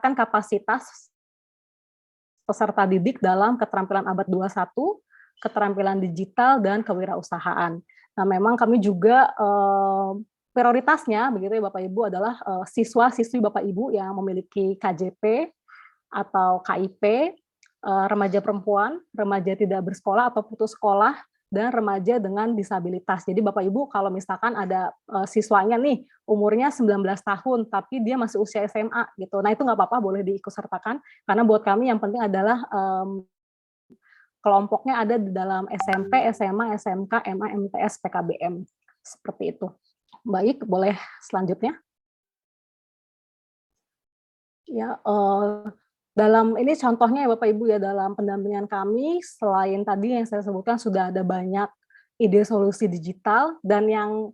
kapasitas peserta didik dalam keterampilan abad 21, keterampilan digital, dan kewirausahaan. Nah, memang kami juga prioritasnya begitu ya Bapak Ibu adalah siswa-siswi Bapak Ibu yang memiliki KJP atau KIP, remaja perempuan, remaja tidak bersekolah atau putus sekolah, dan remaja dengan disabilitas. Jadi Bapak Ibu kalau misalkan ada siswanya nih umurnya 19 tahun tapi dia masih usia SMA gitu. Nah, itu nggak apa-apa, boleh diikutsertakan karena buat kami yang penting adalah kelompoknya ada di dalam SMP, SMA, SMK, MA, MTS, PKBM. Seperti itu. Baik, boleh selanjutnya. Ya, dalam ini contohnya ya Bapak Ibu ya, dalam pendampingan kami selain tadi yang saya sebutkan sudah ada banyak ide solusi digital dan yang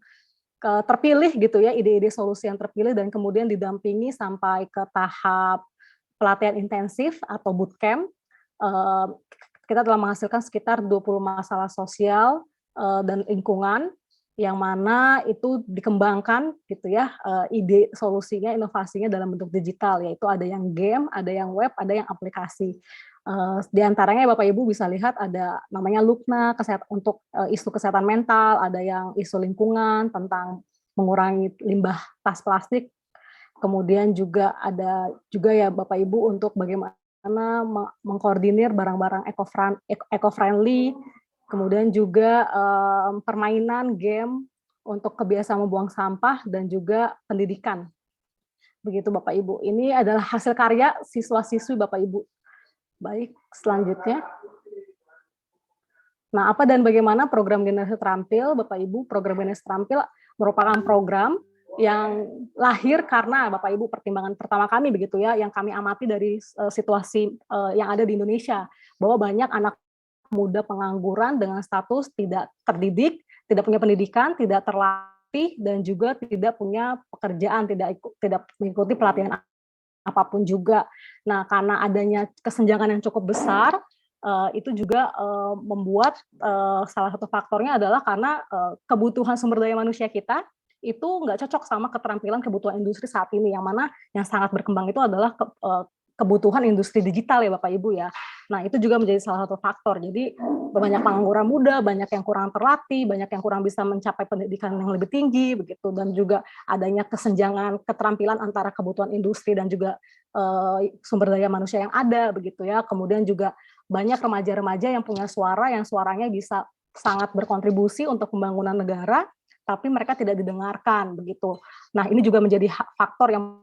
terpilih gitu ya, ide-ide solusi yang terpilih dan kemudian didampingi sampai ke tahap pelatihan intensif atau bootcamp. Kita telah menghasilkan sekitar 20 masalah sosial dan lingkungan yang mana itu dikembangkan gitu ya, ide solusinya, inovasinya dalam bentuk digital, yaitu ada yang game, ada yang web, ada yang aplikasi. Di antaranya Bapak Ibu bisa lihat ada namanya Lukna untuk isu kesehatan mental, ada yang isu lingkungan tentang mengurangi limbah tas plastik, kemudian juga ada juga ya Bapak Ibu untuk bagaimana mengkoordinir barang-barang eco-friendly, kemudian juga permainan game untuk kebiasaan membuang sampah dan juga pendidikan. Begitu Bapak Ibu. Ini adalah hasil karya siswa-siswi Bapak Ibu. Baik, selanjutnya. Nah, apa dan bagaimana program Generasi Terampil, Bapak Ibu? Program Generasi Terampil merupakan program yang lahir karena Bapak Ibu pertimbangan pertama kami begitu ya, yang kami amati dari situasi yang ada di Indonesia, bahwa banyak anak muda pengangguran dengan status tidak terdidik, tidak punya pendidikan, tidak terlatih, dan juga tidak punya pekerjaan, tidak mengikuti pelatihan apapun juga. Nah, karena adanya kesenjangan yang cukup besar, itu juga membuat salah satu faktornya adalah karena kebutuhan sumber daya manusia kita itu nggak cocok sama keterampilan kebutuhan industri saat ini, yang mana yang sangat berkembang itu adalah kebutuhan industri digital ya Bapak Ibu ya. Nah, itu juga menjadi salah satu faktor. Jadi banyak pengangguran muda, banyak yang kurang terlatih, banyak yang kurang bisa mencapai pendidikan yang lebih tinggi begitu, dan juga adanya kesenjangan keterampilan antara kebutuhan industri dan juga sumber daya manusia yang ada begitu ya. Kemudian juga banyak remaja-remaja yang punya suara, yang suaranya bisa sangat berkontribusi untuk pembangunan negara, tapi mereka tidak didengarkan begitu. Nah, ini juga menjadi faktor yang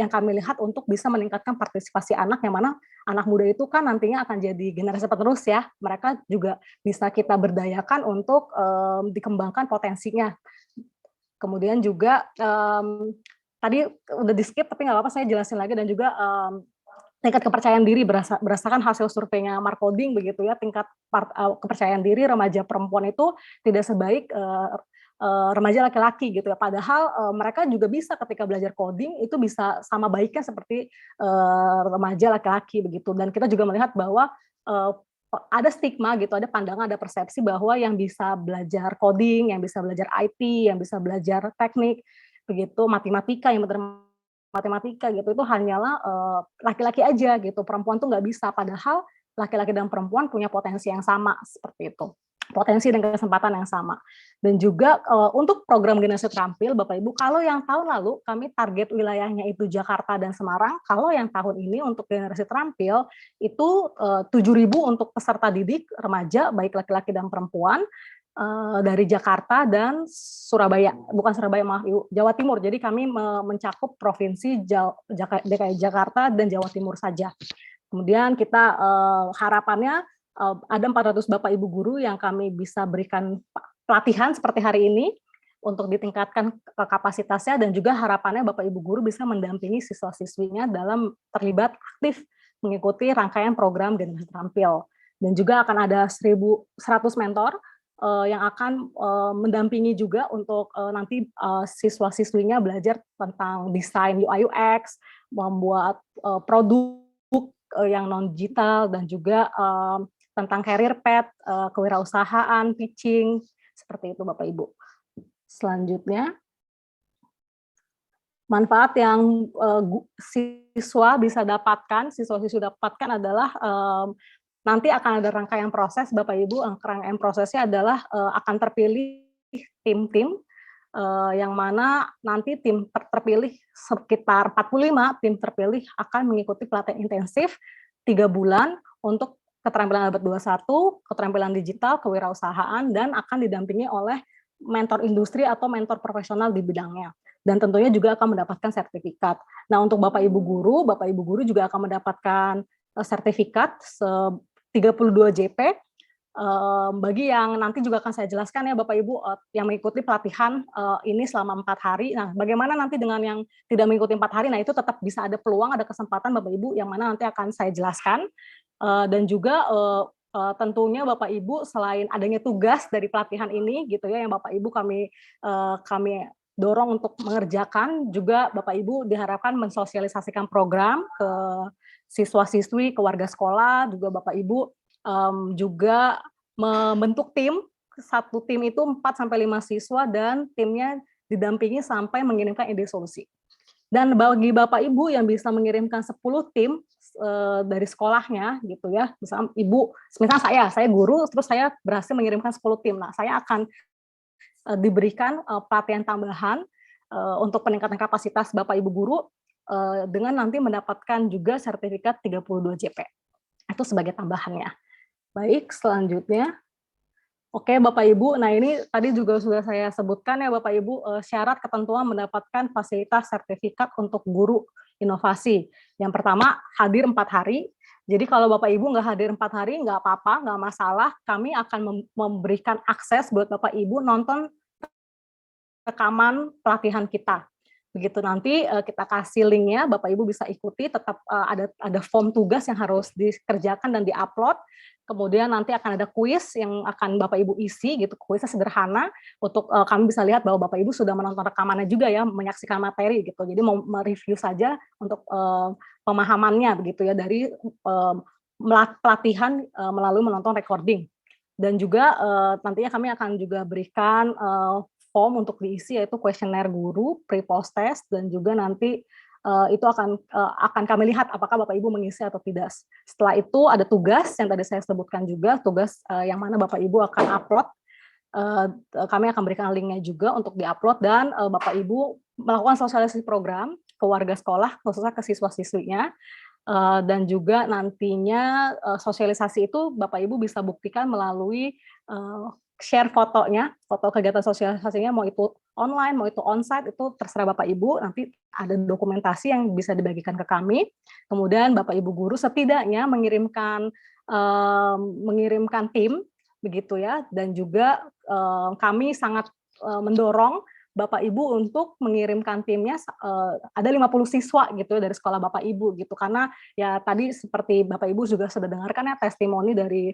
kami lihat untuk bisa meningkatkan partisipasi anak, yang mana anak muda itu kan nantinya akan jadi generasi penerus ya. Mereka juga bisa kita berdayakan untuk dikembangkan potensinya. Kemudian juga tadi udah di skip tapi nggak apa-apa, saya jelasin lagi, dan juga tingkat kepercayaan diri berdasarkan hasil surveinya Markoding begitu ya, tingkat kepercayaan diri remaja perempuan itu tidak sebaik remaja laki-laki gitu ya. Padahal mereka juga bisa ketika belajar coding itu bisa sama baiknya seperti remaja laki-laki begitu. Dan kita juga melihat bahwa ada stigma gitu, ada pandangan, ada persepsi bahwa yang bisa belajar coding, yang bisa belajar IT, yang bisa belajar teknik begitu, matematika, yang matematika gitu, itu hanyalah laki-laki aja gitu, perempuan tuh nggak bisa. Padahal laki-laki dan perempuan punya potensi yang sama seperti itu, potensi dan kesempatan yang sama. Dan juga untuk program Generasi Terampil, Bapak Ibu, kalau yang tahun lalu kami target wilayahnya itu Jakarta dan Semarang, kalau yang tahun ini untuk Generasi Terampil itu 7.000 untuk peserta didik remaja, baik laki-laki dan perempuan, dari Jakarta dan Surabaya, bukan Surabaya maaf Ibu, Jawa Timur. Jadi kami mencakup provinsi DKI Jakarta dan Jawa Timur saja. Kemudian kita harapannya ada 400 Bapak Ibu guru yang kami bisa berikan pelatihan seperti hari ini untuk ditingkatkan kapasitasnya, dan juga harapannya Bapak Ibu guru bisa mendampingi siswa-siswinya dalam terlibat aktif mengikuti rangkaian program Generasi Terampil. Dan juga akan ada 1.100 mentor yang akan mendampingi juga untuk nanti siswa-siswinya belajar tentang desain UI UX, membuat produk yang non digital, dan juga tentang career path, kewirausahaan, pitching, seperti itu Bapak Ibu. Selanjutnya, Manfaat yang siswa-siswi dapatkan adalah nanti akan ada rangkaian proses, Bapak Ibu. Rangkaian prosesnya adalah akan terpilih tim-tim, yang mana nanti tim terpilih sekitar 45 tim terpilih akan mengikuti pelatihan intensif 3 bulan untuk keterampilan abad 21, keterampilan digital, kewirausahaan, dan akan didampingi oleh mentor industri atau mentor profesional di bidangnya. Dan tentunya juga akan mendapatkan sertifikat. Nah, untuk Bapak Ibu guru juga akan mendapatkan sertifikat 32 JP. Bagi yang nanti juga akan saya jelaskan ya Bapak Ibu yang mengikuti pelatihan ini selama 4 hari. Nah, bagaimana nanti dengan yang tidak mengikuti 4 hari? Nah, itu tetap bisa ada peluang, ada kesempatan Bapak Ibu yang mana nanti akan saya jelaskan. Dan juga tentunya Bapak Ibu selain adanya tugas dari pelatihan ini gitu ya, yang Bapak Ibu kami dorong untuk mengerjakan, juga Bapak Ibu diharapkan mensosialisasikan program ke siswa-siswi, ke warga sekolah, juga Bapak Ibu juga membentuk tim, satu tim itu 4-5 siswa dan timnya didampingi sampai mengirimkan ide solusi. Dan bagi Bapak Ibu yang bisa mengirimkan 10 tim dari sekolahnya gitu ya, misalnya saya guru, terus saya berhasil mengirimkan 10 tim. Nah, saya akan diberikan pelatihan tambahan untuk peningkatan kapasitas Bapak Ibu guru dengan nanti mendapatkan juga sertifikat 32 JP. Itu sebagai tambahannya. Baik, selanjutnya. Oke, Bapak Ibu. Nah, ini tadi juga sudah saya sebutkan ya, Bapak Ibu, syarat ketentuan mendapatkan fasilitas sertifikat untuk guru inovasi. Yang pertama, hadir 4 hari. Jadi kalau Bapak Ibu nggak hadir 4 hari, nggak apa-apa, nggak masalah. Kami akan memberikan akses buat Bapak Ibu nonton rekaman pelatihan kita. Begitu nanti kita kasih linknya, Bapak Ibu bisa ikuti, tetap ada form tugas yang harus dikerjakan dan diupload. Kemudian nanti akan ada kuis yang akan Bapak Ibu isi, gitu. Kuisnya sederhana, untuk kami bisa lihat bahwa Bapak Ibu sudah menonton rekamannya juga ya, menyaksikan materi gitu. Jadi mau mereview saja untuk pemahamannya begitu ya dari pelatihan melalui menonton recording. Dan juga nantinya kami akan juga berikan form untuk diisi, yaitu kuesioner guru, pre-post test, dan juga nanti itu akan kami lihat apakah Bapak Ibu mengisi atau tidak. Setelah itu ada tugas yang tadi saya sebutkan juga, tugas yang mana Bapak Ibu akan upload. Kami akan berikan linknya juga untuk diupload, dan Bapak Ibu melakukan sosialisasi program ke warga sekolah, khususnya ke siswa-siswinya. Dan juga nantinya sosialisasi itu Bapak Ibu bisa buktikan melalui share fotonya, foto kegiatan sosialisasinya, mau itu online, mau itu onsite, itu terserah Bapak Ibu. Nanti ada dokumentasi yang bisa dibagikan ke kami. Kemudian Bapak Ibu guru setidaknya mengirimkan tim begitu ya, dan juga kami sangat mendorong Bapak Ibu untuk mengirimkan timnya, ada 50 siswa gitu dari sekolah Bapak Ibu gitu, karena ya tadi seperti Bapak Ibu juga sudah dengarkan ya testimoni dari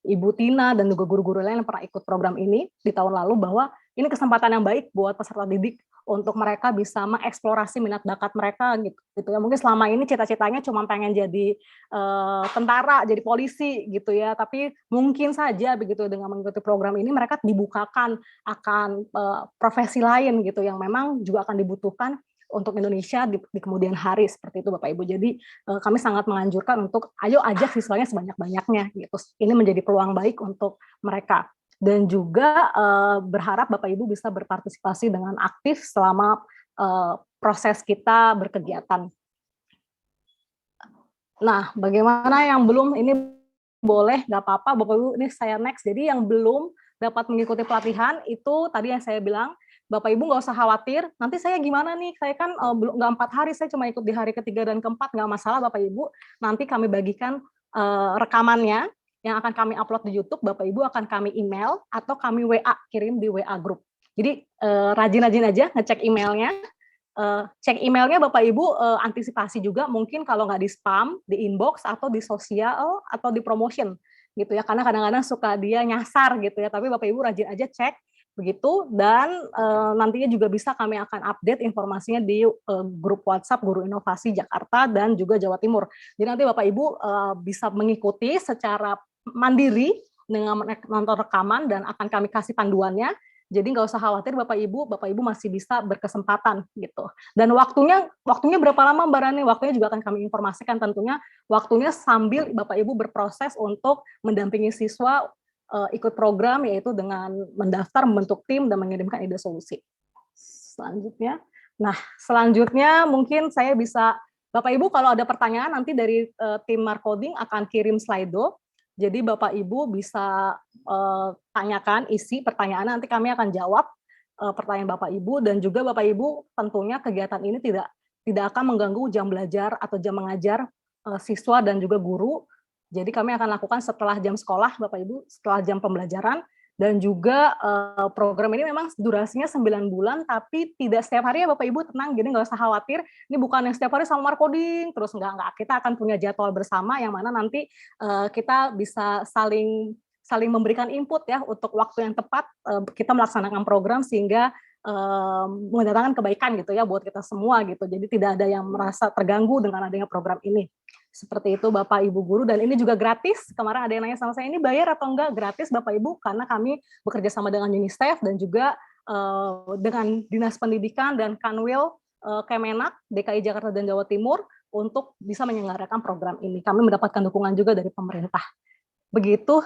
Ibu Tina dan juga guru-guru lain yang pernah ikut program ini di tahun lalu, bahwa ini kesempatan yang baik buat peserta didik untuk mereka bisa mengeksplorasi minat bakat mereka gitu ya. Mungkin selama ini cita-citanya cuma pengen jadi tentara, jadi polisi gitu ya, tapi mungkin saja begitu dengan mengikuti program ini mereka dibukakan akan profesi lain gitu yang memang juga akan dibutuhkan untuk Indonesia di kemudian hari, seperti itu Bapak Ibu. Jadi kami sangat menganjurkan untuk ayo ajak siswanya sebanyak-banyaknya gitu. Ini menjadi peluang baik untuk mereka. Dan juga berharap Bapak Ibu bisa berpartisipasi dengan aktif selama proses kita berkegiatan. Nah, bagaimana yang belum, ini boleh, nggak apa-apa Bapak Ibu, ini saya next. Jadi yang belum dapat mengikuti pelatihan, itu tadi yang saya bilang, Bapak Ibu nggak usah khawatir, nanti saya gimana nih, saya kan belum, nggak 4 hari, saya cuma ikut di hari ketiga dan keempat, nggak masalah Bapak Ibu, nanti kami bagikan rekamannya, yang akan kami upload di YouTube, Bapak Ibu akan kami email, atau kami WA, kirim di WA group. Jadi rajin-rajin aja ngecek emailnya, cek emailnya Bapak Ibu, antisipasi juga mungkin kalau nggak di spam, di inbox, atau di sosial, atau di promotion, gitu ya, karena kadang-kadang suka dia nyasar gitu ya, tapi Bapak Ibu rajin aja cek, begitu, dan nantinya juga bisa kami akan update informasinya di grup WhatsApp Guru Inovasi Jakarta dan juga Jawa Timur. Jadi nanti Bapak Ibu bisa mengikuti secara mandiri dengan menonton rekaman, dan akan kami kasih panduannya, Jadi nggak usah khawatir Bapak Ibu masih bisa berkesempatan gitu. Dan waktunya berapa lama Mbak Rani? Waktunya juga akan kami informasikan tentunya, waktunya sambil Bapak Ibu berproses untuk mendampingi siswa ikut program, yaitu dengan mendaftar, membentuk tim, dan mengirimkan ide solusi. Selanjutnya mungkin saya bisa, Bapak Ibu kalau ada pertanyaan nanti dari tim Markoding akan kirim Slido. Jadi Bapak Ibu bisa tanyakan isi pertanyaan, nanti kami akan jawab pertanyaan Bapak Ibu, dan juga Bapak Ibu tentunya kegiatan ini tidak akan mengganggu jam belajar atau jam mengajar siswa dan juga guru. Jadi kami akan lakukan setelah jam sekolah Bapak Ibu, setelah jam pembelajaran. Dan juga program ini memang durasinya 9 bulan, tapi tidak setiap hari ya Bapak Ibu, tenang, jadi nggak usah khawatir, ini bukan yang setiap hari sama Markoding, terus nggak, kita akan punya jadwal bersama, yang mana nanti kita bisa saling memberikan input ya, untuk waktu yang tepat kita melaksanakan program, sehingga mendatangkan kebaikan gitu ya, buat kita semua gitu, jadi tidak ada yang merasa terganggu dengan adanya program ini. Seperti itu Bapak Ibu guru, dan ini juga gratis. Kemarin ada yang nanya sama saya, ini bayar atau enggak? Gratis Bapak Ibu, karena kami bekerja sama dengan UNICEF dan juga dengan Dinas Pendidikan dan Kanwil Kemenak DKI Jakarta dan Jawa Timur untuk bisa menyelenggarakan program ini. Kami mendapatkan dukungan juga dari pemerintah. Begitu,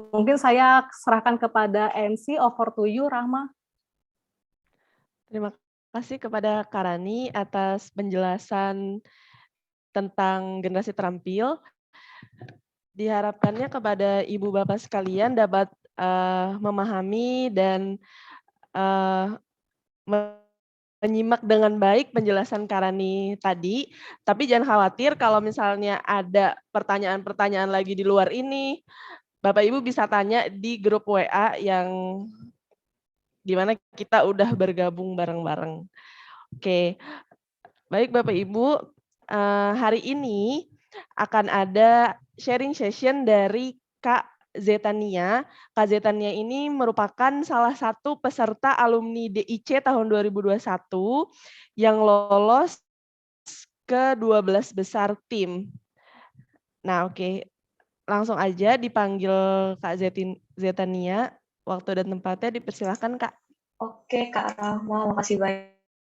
mungkin saya serahkan kepada MC, over to you Rahma. Terima kasih kepada Karani atas penjelasan tentang generasi terampil. Diharapkannya kepada Ibu Bapak sekalian dapat memahami dan menyimak dengan baik penjelasan Karani tadi. Tapi jangan khawatir kalau misalnya ada pertanyaan-pertanyaan lagi di luar ini, Bapak Ibu bisa tanya di grup WA yang di mana kita udah bergabung bareng-bareng. Oke, baik Bapak Ibu, hari ini akan ada sharing session dari Kak Zetania. Kak Zetania ini merupakan salah satu peserta alumni DIC tahun 2021 yang lolos ke 12 besar tim. Nah, oke. Langsung aja dipanggil Kak Zetania. Waktu dan tempatnya dipersilahkan, Kak. Oke, Kak Rahma, makasih banyak.